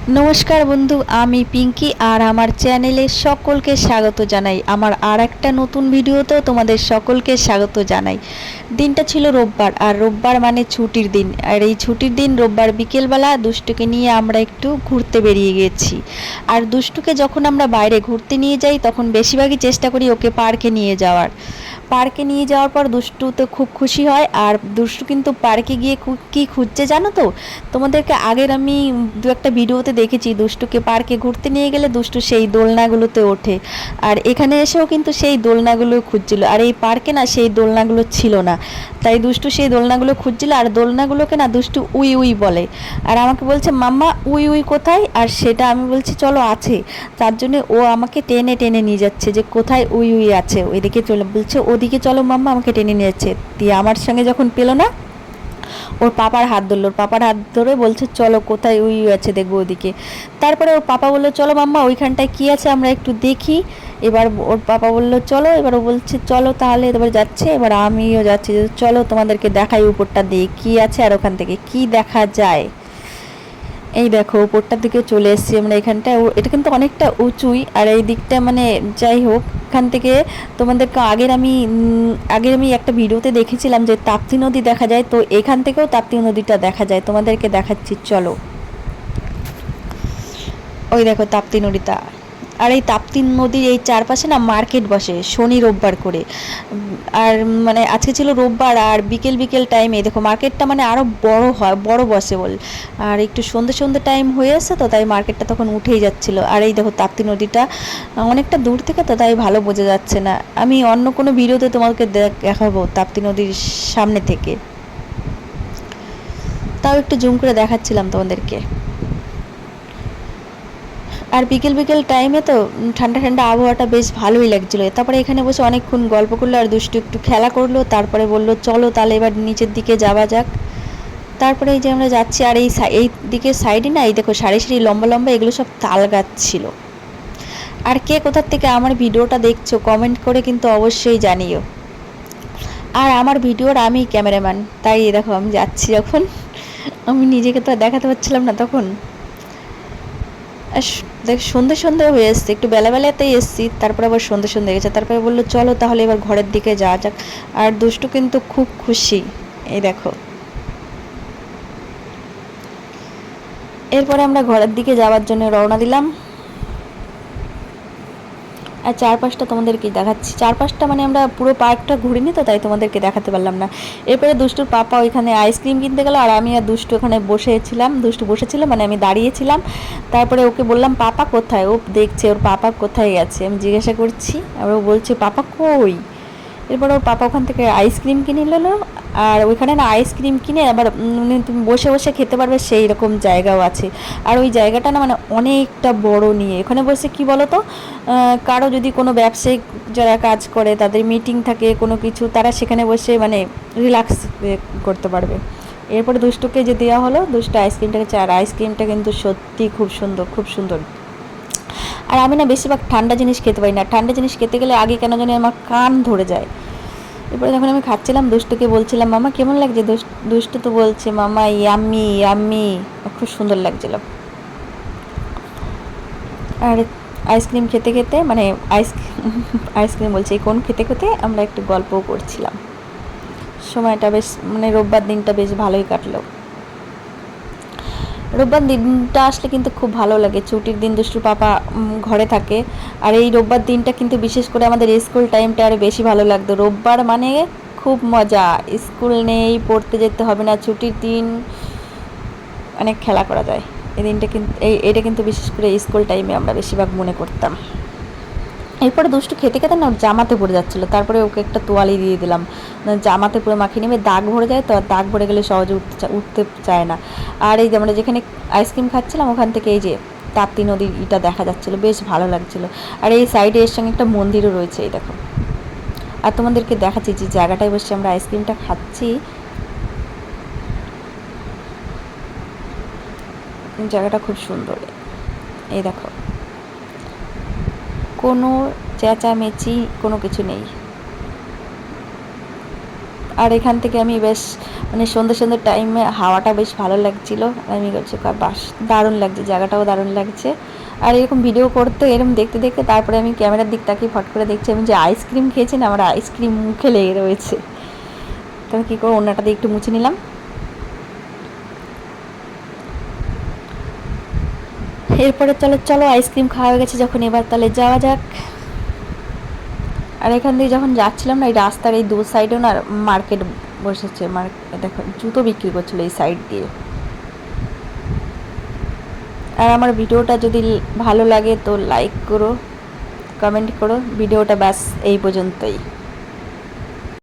নমস্কার বন্ধু, আমি পিঙ্কি আর আমার চ্যানেলে সকলকে স্বাগত জানাই। আমার আর একটা নতুন ভিডিওতেও তোমাদের সকলকে স্বাগত জানাই। দিনটা ছিল রোববার, আর রোববার মানে ছুটির দিন। আর এই ছুটির দিন রোববার বিকেলবেলা দুষ্টুকে নিয়ে আমরা একটু ঘুরতে বেরিয়ে গেছি। আর দুষ্টুকে যখন আমরা বাইরে ঘুরতে নিয়ে যাই তখন বেশিরভাগই চেষ্টা করি ওকে পার্কে নিয়ে যাওয়ার। পার্কে নিয়ে যাওয়ার পর দুষ্টু তো খুব খুশি হয়। আর দুষ্টু কিন্তু পার্কে গিয়ে কী খুঁজছে জানো তো? তোমাদেরকে আগের আমি দু একটা ভিডিওতে দেখেছি, দুষ্টুকে পার্কে ঘুরতে নিয়ে গেলে দুষ্টু সেই দোলনাগুলোতে ওঠে। আর এখানে এসেও কিন্তু সেই দোলনাগুলো খুঁজছিল, আর এই পার্কে না সেই দোলনাগুলো ছিল না। তাই দুষ্টু সেই দোলনাগুলো খুঁজছিল, আর দোলনাগুলোকে না দুষ্টু উই উই বলে। আর আমাকে বলছে, মাম্মা উই উই কোথায়? আর সেটা আমি বলছি চলো আছে। তার জন্য ও আমাকে টেনে টেনে নিয়ে যাচ্ছে যে কোথায় উই উই আছে, ওইদিকে চলে বলছে, ওদিকে চলো মাম্মা, আমাকে টেনে নিয়ে যাচ্ছে। দিয়ে আমার সঙ্গে যখন পেলো না, ওর পাপার হাত ধরলো, ওর পাপার হাত ধরে বলছে চলো কোথায় উই আছে দেখবো ওদিকে। তারপরে ওর পাপা বললো চলো মাম্মা ওইখানটায় কী আছে আমরা একটু দেখি। এবার ওর পাপা বললো চলো, এবার ও বলছে চলো তাহলে, এবার যাচ্ছে। এবার আমিও যাচ্ছি, চলো তোমাদেরকে দেখাই উপরটা দিয়ে কী আছে আর ওখান থেকে কী দেখা যায়। এই দেখো উপরটার দিকে চলে এসেছি আমরা। এখানটা এটা কিন্তু অনেকটা উঁচুই, আর এই দিকটা মানে যাই হোক, এখান থেকে তোমাদেরকে আগের আমি একটা ভিডিওতে দেখেছিলাম যে তাপ্তি নদী দেখা যায়, তো এখান থেকেও তাপ্তি নদীটা দেখা যায়, তোমাদেরকে দেখাচ্ছি চলো। ওই দেখো তাপ্তি নদীটা। আর এই তাপ্তি নদীর এই চারপাশে না মার্কেট বসে শনি রোববার করে। আর মানে আজকে ছিল রোববার, আর বিকেল বিকেল টাইমে দেখো মার্কেটটা মানে আরও বড় হয়, বড় বসে বল। আর একটু সন্ধে সন্ধে টাইম হয়ে আসছে তো তাই মার্কেটটা তখন উঠেই যাচ্ছিল। আর এই দেখো তাপ্তি নদীটা অনেকটা দূর থেকে তো তাই ভালো বোঝা যাচ্ছে না। আমি অন্য কোনো ভিডিওতে তোমাকে দেখাবো তাপ্তি নদীর সামনে থেকে, তাও একটু জুম করে দেখাচ্ছিলাম তোমাদেরকে। আর বিকেল বিকেল টাইমে তো ঠান্ডা ঠান্ডা আবহাওয়াটা বেশ ভালোই লাগছিলো। তারপরে এখানে বসে অনেকক্ষণ গল্প করলো, আর দুষ্টু একটু খেলা করলো। তারপরে বললো চলো তাহলে এবার নিচের দিকে যাওয়া যাক। তারপরে এই যে আমরা যাচ্ছি, আর এই দিকের সাইডে না এই দেখো সারি সারি লম্বা লম্বা এগুলো সব তাল গাছ ছিল। আর কে কোথার থেকে আমার ভিডিওটা দেখছো কমেন্ট করে কিন্তু অবশ্যই জানিও। আর আমার ভিডিওর আমি ক্যামেরাম্যান, তাই দেখো আমি যাচ্ছি যখন, আমি নিজেকে তো দেখাতে পারছিলাম না তখন। দেখ সন্ধে সন্ধে হয়ে এসছে, একটু বেলাবেলাতেই এসছি, তারপরে আবার সন্ধে সন্ধে গেছে। তারপরে বললো চলো তাহলে এবার ঘরের দিকে যাওয়া যাক। আর দুষ্টু কিন্তু খুব খুশি, এই দেখো। এরপরে আমরা ঘরের দিকে যাওয়ার জন্য রওনা দিলাম। আর চারপাশটা তোমাদেরকে দেখাচ্ছি, চারপাশটা মানে আমরা পুরো পার্কটা ঘুরিনি তো তাই তোমাদেরকে দেখাতে পারলাম না। এরপরে দুষ্টুর পাপা ওইখানে আইসক্রিম কিনতে গেল, আর আমি আর দুষ্টু ওখানে বসেছিলাম, দুষ্টু বসেছিল মানে আমি দাঁড়িয়েছিলাম। তারপরে ওকে বললাম পাপা কোথায়, ও দেখছে ওর পাপা কোথায় গেছে, আমি জিজ্ঞাসা করছি, আর ও বলছে পাপা কই। এরপর ওর পাপা ওখান থেকে আইসক্রিম কিনে নিল। আর ওইখানে না আইসক্রিম কিনে আবার তুমি বসে বসে খেতে পারবে সেই রকম জায়গাও আছে। আর ওই জায়গাটা না মানে অনেকটা বড় নিয়ে, ওখানে বসে কি বলো তো, কারো যদি কোনো ব্যবসায়িক যারা কাজ করে তাদের মিটিং থাকে কোনো কিছু, তারা সেখানে বসে মানে রিল্যাক্স করতে পারবে। এরপরে দুষ্টুকে যে দেওয়া হলো, দুষ্টু আইসক্রিমটাকে, আর আইসক্রিমটা কিন্তু সত্যি খুব সুন্দর, খুব সুন্দর। আর আমি না বেশিরভাগ ঠান্ডা জিনিস খেতে পারি না, ঠান্ডা জিনিস খেতে গেলে আগে কেন জানি আমার কান ধরে যায়। এরপরে যখন আমি খাচ্ছিলাম দুষ্টুকে বলছিলাম মামা কেমন লাগছে, দুষ্টু তো বলছে মামা ইয়াম্মি ইয়াম্মি, খুব সুন্দর লাগছিল। আর আইসক্রিম খেতে খেতে মানে আইসক্রিম বলছি এই কোন খেতে খেতে আমরা একটু গল্পও করছিলাম। সময়টা বেশ মানে রোববার দিনটা বেশ ভালোই কাটলো। রোববার দিনটা আসলে কিন্তু খুব ভালো লাগে, ছুটির দিন, দুষ্টুর পাপা ঘরে থাকে। আর এই রোববার দিনটা কিন্তু বিশেষ করে আমাদের স্কুল টাইমটা আরও বেশি ভালো লাগতো। রোববার মানে খুব মজা, স্কুল নেই, পড়তে যেতে হবে না, ছুটির দিন, অনেক খেলা করা যায়। এই দিনটা কিন্তু এটা কিন্তু বিশেষ করে স্কুল টাইমে আমরা বেশিরভাগ মনে করতাম। এরপরে দুষ্টু খেতে খেতে না ওর জামাতে পড়ে যাচ্ছিলো, তারপরে ওকে একটা তোয়ালি দিয়ে দিলাম, জামাতে পুরো মাখিয়ে নেবে, দাগ ভরে যায় তো, আর দাগ ভরে গেলে সহজে উঠতে চায় না। আর এই যে আমরা যেখানে আইসক্রিম খাচ্ছিলাম ওখান থেকে এই যে তাপ্তি নদীর ইটা দেখা যাচ্ছিলো, বেশ ভালো লাগছিলো। আর এই সাইডে এর সঙ্গে একটা মন্দিরও রয়েছে, এই দেখো। আর তোমাদেরকে দেখাচ্ছি যে জায়গাটায় বসে আমরা আইসক্রিমটা খাচ্ছি, জায়গাটা খুব সুন্দর, এই দেখো। কোনো চেঁচামেচি কোনো কিছু নেই। আর এখান থেকে আমি বেশ মানে সন্ধ্যে সন্ধ্যে টাইমে হাওয়াটা বেশ ভালো লাগছিলো। আমি বলছি বাস দারুণ লাগছে, জায়গাটাও দারুণ লাগছে। আর এরকম ভিডিও করতে এরকম দেখতে দেখতে তারপরে আমি ক্যামেরার দিক তাকিয়ে ফট করে দেখছি আমি যে আইসক্রিম খেয়েছি না, আমার আইসক্রিম মুখে লেগে রয়েছে। তো কী করবো, অন্যটা দিয়ে একটু মুছে নিলাম। এরপরে চলো আইসক্রিম খাওয়া হয়ে গেছে যখন, এবার তাহলে যাওয়া যাক। আর এখান দিয়ে যখন যাচ্ছিলাম না, এই রাস্তার এই দু সাইডেও না মার্কেট বসেছে। দেখো জুতো বিক্রি করছিলো এই সাইড দিয়ে। আর আমার ভিডিওটা যদি ভালো লাগে তো লাইক করো, কমেন্ট করো। ভিডিওটা ব্যাস এই পর্যন্তই।